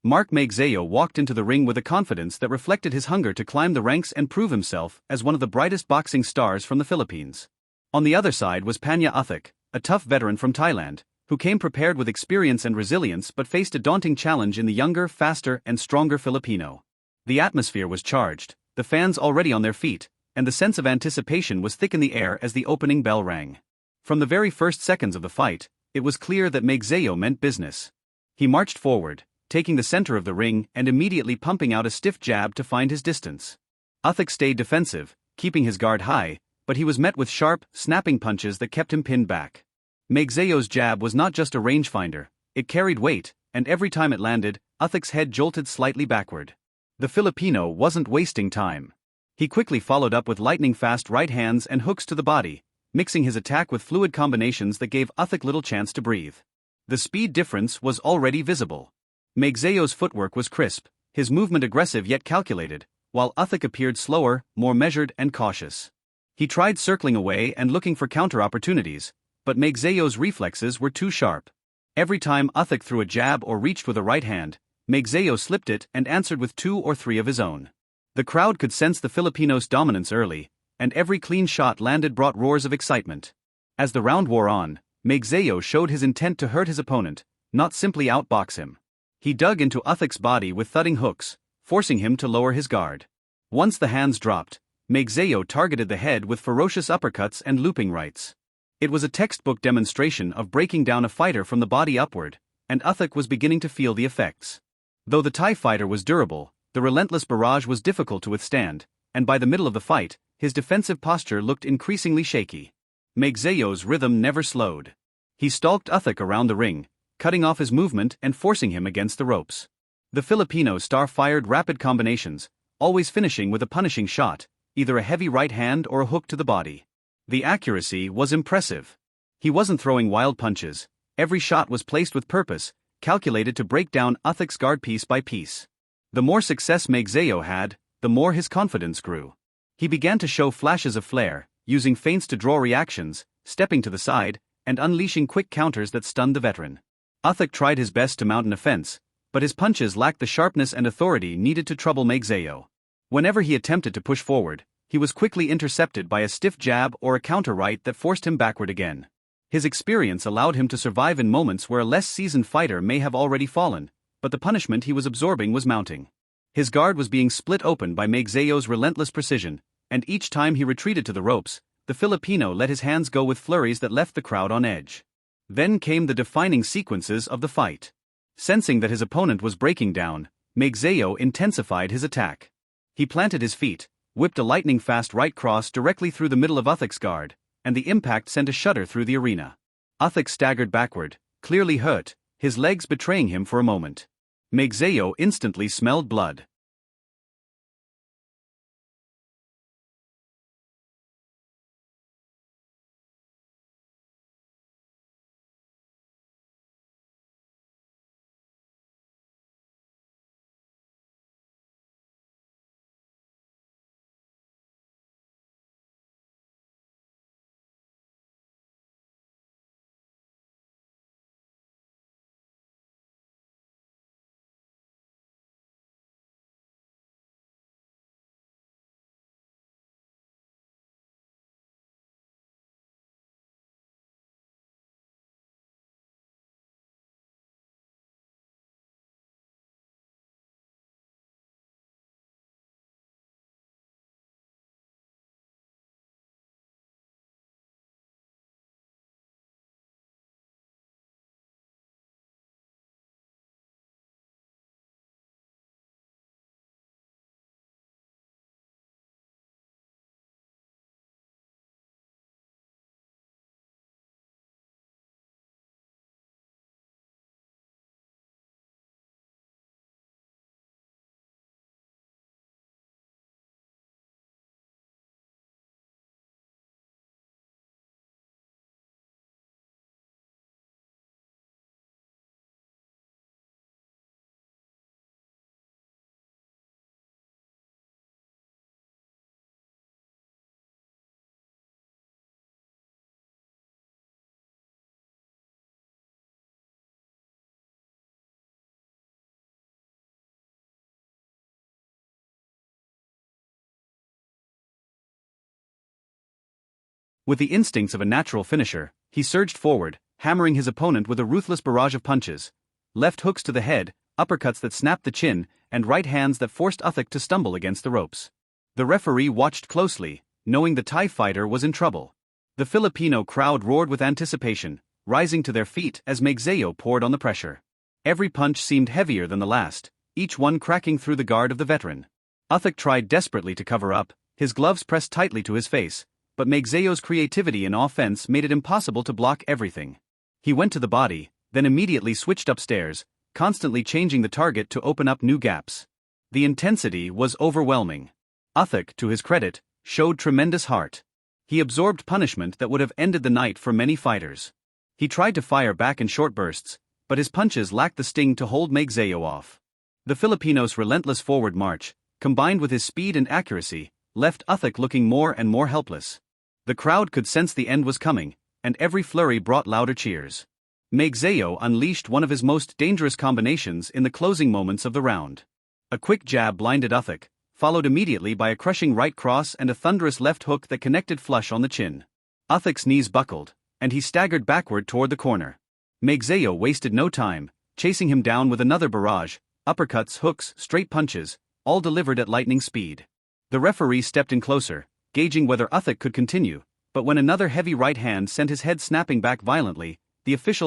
Magsayo walked into the ring with a confidence that reflected his hunger to climb the ranks and prove himself as one of the brightest boxing stars from the Philippines. On the other side was Panya Uthok, a tough veteran from Thailand, who came prepared with experience and resilience but faced a daunting challenge in the younger, faster, and stronger Filipino. The atmosphere was charged, the fans already on their feet, and the sense of anticipation was thick in the air as the opening bell rang. From the very first seconds of the fight, it was clear that Magsayo meant business. He marched forward, taking the center of the ring and immediately pumping out a stiff jab to find his distance. Uthok stayed defensive, keeping his guard high, but he was met with sharp, snapping punches that kept him pinned back. Magsayo's jab was not just a rangefinder, it carried weight, and every time it landed, Uthok's head jolted slightly backward. The Filipino wasn't wasting time. He quickly followed up with lightning-fast right hands and hooks to the body, mixing his attack with fluid combinations that gave Uthok little chance to breathe. The speed difference was already visible. Magsayo's footwork was crisp, his movement aggressive yet calculated, while Uthok appeared slower, more measured and cautious. He tried circling away and looking for counter opportunities, but Magsayo's reflexes were too sharp. Every time Uthok threw a jab or reached with a right hand, Magsayo slipped it and answered with 2 or 3 of his own. The crowd could sense the Filipinos' dominance early, and every clean shot landed brought roars of excitement. As the round wore on, Magsayo showed his intent to hurt his opponent, not simply outbox him. He dug into Uthok's body with thudding hooks, forcing him to lower his guard. Once the hands dropped, Magsayo targeted the head with ferocious uppercuts and looping rights. It was a textbook demonstration of breaking down a fighter from the body upward, and Uthok was beginning to feel the effects. Though the Thai fighter was durable, the relentless barrage was difficult to withstand, and by the middle of the fight, his defensive posture looked increasingly shaky. Magsayo's rhythm never slowed. He stalked Uthok around the ring, cutting off his movement and forcing him against the ropes. The Filipino star fired rapid combinations, always finishing with a punishing shot, either a heavy right hand or a hook to the body. The accuracy was impressive. He wasn't throwing wild punches, every shot was placed with purpose, calculated to break down Uthok's guard piece by piece. The more success Magsayo had, the more his confidence grew. He began to show flashes of flair, using feints to draw reactions, stepping to the side, and unleashing quick counters that stunned the veteran. Uthok tried his best to mount an offense, but his punches lacked the sharpness and authority needed to trouble Magsayo. Whenever he attempted to push forward, he was quickly intercepted by a stiff jab or a counter right that forced him backward again. His experience allowed him to survive in moments where a less seasoned fighter may have already fallen, but the punishment he was absorbing was mounting. His guard was being split open by Magsayo's relentless precision, and each time he retreated to the ropes, the Filipino let his hands go with flurries that left the crowd on edge. Then came the defining sequences of the fight. Sensing that his opponent was breaking down, Magsayo intensified his attack. He planted his feet, whipped a lightning-fast right cross directly through the middle of Uthok's guard, and the impact sent a shudder through the arena. Uthok staggered backward, clearly hurt, his legs betraying him for a moment. Magsayo instantly smelled blood. With the instincts of a natural finisher, he surged forward, hammering his opponent with a ruthless barrage of punches. Left hooks to the head, uppercuts that snapped the chin, and right hands that forced Uthok to stumble against the ropes. The referee watched closely, knowing the Thai fighter was in trouble. The Filipino crowd roared with anticipation, rising to their feet as Magsayo poured on the pressure. Every punch seemed heavier than the last, each one cracking through the guard of the veteran. Uthok tried desperately to cover up, his gloves pressed tightly to his face, but Magsayo's creativity in offense made it impossible to block everything. He went to the body, then immediately switched upstairs, constantly changing the target to open up new gaps. The intensity was overwhelming. Uthok, to his credit, showed tremendous heart. He absorbed punishment that would have ended the night for many fighters. He tried to fire back in short bursts, but his punches lacked the sting to hold Magsayo off. The Filipino's relentless forward march, combined with his speed and accuracy, left Uthok looking more and more helpless. The crowd could sense the end was coming, and every flurry brought louder cheers. Magsayo unleashed one of his most dangerous combinations in the closing moments of the round. A quick jab blinded Uthok, followed immediately by a crushing right cross and a thunderous left hook that connected flush on the chin. Uthok's knees buckled, and he staggered backward toward the corner. Magsayo wasted no time, chasing him down with another barrage, uppercuts, hooks, straight punches, all delivered at lightning speed. The referee stepped in closer, gauging whether Uthok could continue, but when another heavy right hand sent his head snapping back violently, the official